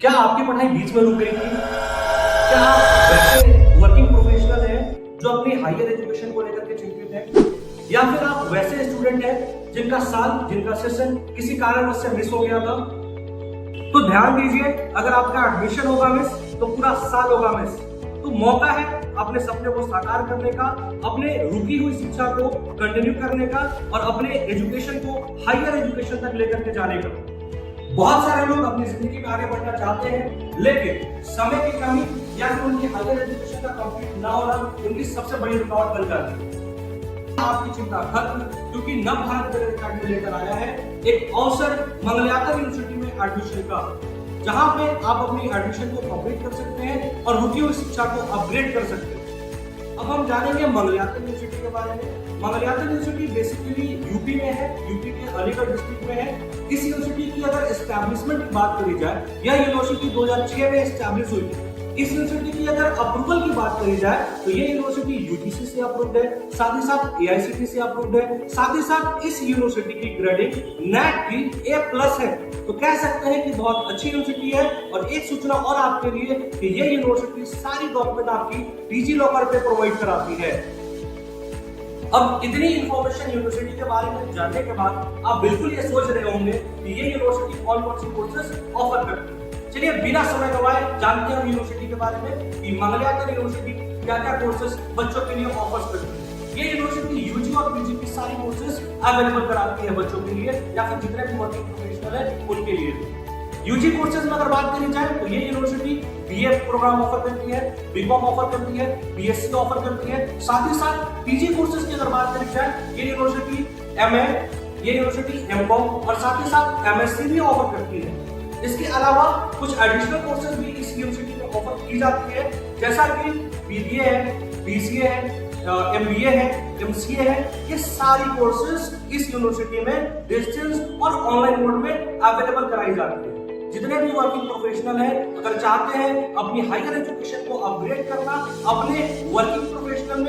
क्या आपकी पढ़ाई बीच में रुक गई थी? क्या आप वैसे वर्किंग प्रोफेशनल हैं जो अपनी हायर एजुकेशन को लेकर के चिंतित हैं? या फिर आप वैसे स्टूडेंट हैं जिनका सेशन किसी कारणवश से मिस हो गया था? तो ध्यान दीजिए, अगर आपका एडमिशन होगा मिस तो पूरा साल होगा मिस। तो मौका है अपने सपने को साकार करने का, अपने रुकी हुई शिक्षा को कंटिन्यू करने का और अपने एजुकेशन को हायर एजुकेशन तक लेकर के जाने का। बहुत सारे लोग अपनी जिंदगी में आगे बढ़ना चाहते हैं, लेकिन समय की कमी या फिर उनकी हायर एजुकेशन का कंप्लीट ना होना उनकी सबसे बड़ी रुकावट बन जाती है। आपकी चिंता खत्म, क्योंकि नव भारत अकेडमी लेकर आया है एक अवसर मंगलयाता यूनिवर्सिटी में एडमिशन का, जहां पे आप अपनी एडमिशन को कंप्लीट कर सकते हैं और रुकी हुई शिक्षा को अपग्रेड कर सकते हैं। अब हम जानेंगे मंगलयाता यूनिवर्सिटी के बारे में। मंगलयाता यूनिवर्सिटी बेसिकली यूपी में है, यूपी के अलीगढ़ डिस्ट्रिक्ट में है। इस यूनिवर्सिटी की अगर एस्टैब्लिशमेंट की बात करी जाए, यह यूनिवर्सिटी 2006 में एस्टैब्लिश हुई थी। इस यूनिवर्सिटी की अगर अप्रूवल की बात करी जाए तो ये यूनिवर्सिटी यूजीसी से अप्रूव्ड है, साथ ही साथ एआईसीटी से अप्रूव्ड है, साथ ही साथ इस यूनिवर्सिटी की ग्रेडिंग नैक की A+ है। तो कह सकते हैं कि बहुत अच्छी यूनिवर्सिटी है। और एक सूचना और आपके लिए कि ये यूनिवर्सिटी सारी डॉक्यूमेंट आपकी डिजी लॉकर पे प्रोवाइड कराती है। अब इतनी इंफॉर्मेशन यूनिवर्सिटी के बारे में जानने के बाद आप बिल्कुल ये सोच रहे होंगे कि ये यूनिवर्सिटी कौन कौन सी कोर्सेज ऑफर करती है। चलिए बिना समय गवाए जानते हैं हम यूनिवर्सिटी के बारे में कि मंगलयाता यूनिवर्सिटी क्या क्या कोर्सेज बच्चों के लिए ऑफर करती है। ये यूनिवर्सिटी यूजी और पीजी की सारी कोर्सेज अवेलेबल कराती है बच्चों के लिए या फिर जितने भी वर्किंग प्रोफेशनल है उनके लिए। यूजी कोर्सेज में अगर बात करी जाए तो ये यूनिवर्सिटी बीए प्रोग्राम ऑफर करती है, बीकॉम ऑफर करती है, बीएससी ऑफर करती है। साथ ही साथ पीजी कोर्सेज की अगर बात करी जाए, ये यूनिवर्सिटी एमए, ये यूनिवर्सिटी एमकॉम और साथ ही साथ एमएससी भी ऑफर करती है। इसके अलावा कुछ एडिशनल कोर्सेज भी इस यूनिवर्सिटी में ऑफर की जाती है, जैसा कि बीबीए है, बीसीए है, एमबीए है, एमसीए है। ये सारी कोर्सेज इस यूनिवर्सिटी में डिस्टेंस और ऑनलाइन मोड में अवेलेबल कराई जाती है। जितने भी वर्किंग प्रोफेशनल हैं, अगर चाहते हैं अपनी हायर एजुकेशन को अपग्रेड करना, अपने वर्किंग प्रोफेशनल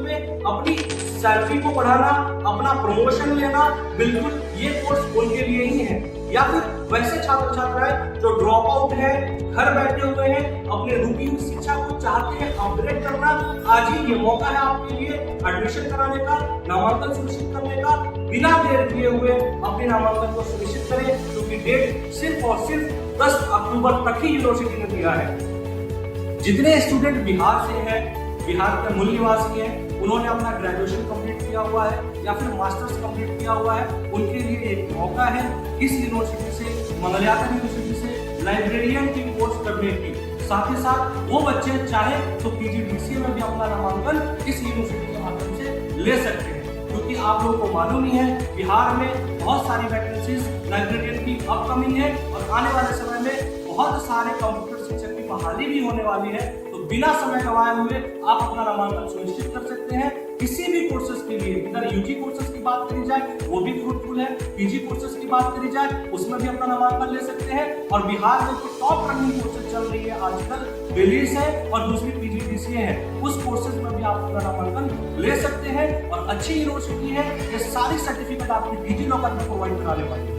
में अपनी सैलरी को बढ़ाना, अपना प्रमोशन लेना, बिल्कुल ये कोर्स उनके लिए ही है। या फिर वैसे छात्र छात्राएं जो ड्रॉप आउट है, घर बैठे हुए हैं, अपने रुकी हुई शिक्षा को चाहते हैं अपग्रेड करना, आज ही ये मौका है आपके लिए एडमिशन कराने का, नामांकन सुनिश्चित करने का। बिना देर किए हुए अपने नामांकन को सुनिश्चित करें, क्योंकि डेट सिर्फ और सिर्फ 10 अक्टूबर तक ही यूनिवर्सिटी ने दिया है। जितने स्टूडेंट बिहार से हैं, बिहार के मूल निवासी हैं, उन्होंने अपना ग्रेजुएशन कंप्लीट किया हुआ है या फिर मास्टर्स कंप्लीट किया हुआ है, उनके लिए एक मौका है इस यूनिवर्सिटी से, मंगलयाता यूनिवर्सिटी से लाइब्रेरियन की कोर्स करने की। साथ ही साथ वो बच्चे चाहे तो पीजीडीसीए में भी अपना नामांकन इस यूनिवर्सिटी के माध्यम से ले सकते हैं, क्योंकि आप लोगों को मालूम ही है बिहार में बहुत सारी वैकेंसीज लाइब्रेरियन की अपकमिंग है और आने वाले समय में बहुत सारे कंप्यूटर शिक्षक की बहाली भी होने वाली है। तो बिना समय गंवाए हुए आप अपना नामांकन सुनिश्चित कर सकते हैं किसी भी कोर्सेज के लिए। इधर यूजी कोर्सेज की बात करी जाए वो भी फ्रूटफुल है, पीजी कोर्सेज की बात करी जाए उसमें भी अपना नामांकन ले सकते हैं। और बिहार में जो टॉप रनिंग कोर्सेज चल रही है आजकल, बेलिस है और दूसरी पीजीडीसीए है, उस कोर्सेज में भी आप अपना नामांकन ले सकते हैं। और अच्छी यूनिवर्सिटी है, ये सारी सर्टिफिकेट आपकी डिजी लॉकर में प्रोवाइड कराने वाली है।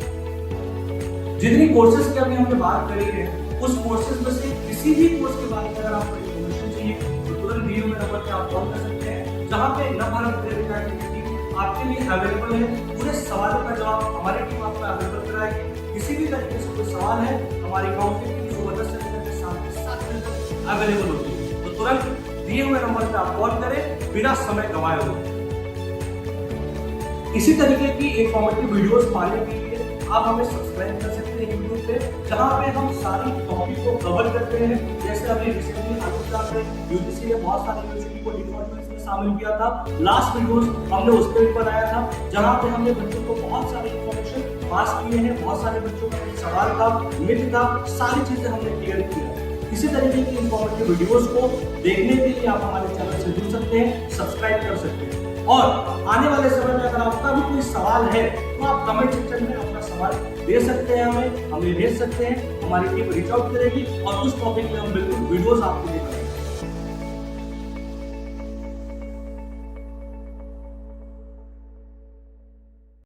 जितनी कोर्सेज की अभी हमने बात करी है, उस कोर्सेज में से किसी भी कोर्स के बारे में अगर आपको इन्फॉर्मेशन चाहिए तो तुरंत वीडियो में नंबर पे आप कॉल कर सकते हैं, जहां पे नव भारत अकेडमी आपके लिए अवेलेबल है। पूरे सवालों का जवाब हमारी टीम आपको अवेलेबल कराएगी। किसी भी तरीके से कोई सवाल है, हमारी काउंसलिंग की सुबह 10 से लेकर शाम के 7 बजे तक अवेलेबल होती है। तो तुरंत दिए हुए नंबर पे आप कॉल करें बिना समय गंवाए हुए। इसी तरीके की इंफॉर्मेटिव वीडियोस पाने के लिए आप हमें सब्सक्राइब कर सकते हैं यूट्यूब पे, जहां पे हम सारी टॉपिक को कवर करते हैं। जैसे अभी रिसेंटली हाल में यूजीसी ने बहुत सारी यूनिवर्सिटी को डिफॉल्ट में शामिल किया था। लास्ट वीडियोस हमने उस पर भी बनाया था, जहां पे हमने बच्चों को बहुत सारी इंफॉर्मेशन पास किए हैं, बहुत सारे बच्चों का सवाल था, मिथ था, सारी चीजें हमने क्लियर की है। इसी तरीके की इंफॉर्मेटिव वीडियोस को देखने के लिए आप हमारे चैनल से जुड़ सकते हैं, सब्सक्राइब कर सकते हैं। और आने वाले समय में अगर आपका भी कोई सवाल है तो आप कमेंट सेक्शन में अपना सवाल दे सकते हैं, हमें भेज सकते हैं। हमारी टीम रीच आउट करेगी और उस टॉपिक में हम बिल्कुल वीडियोस आपके लिए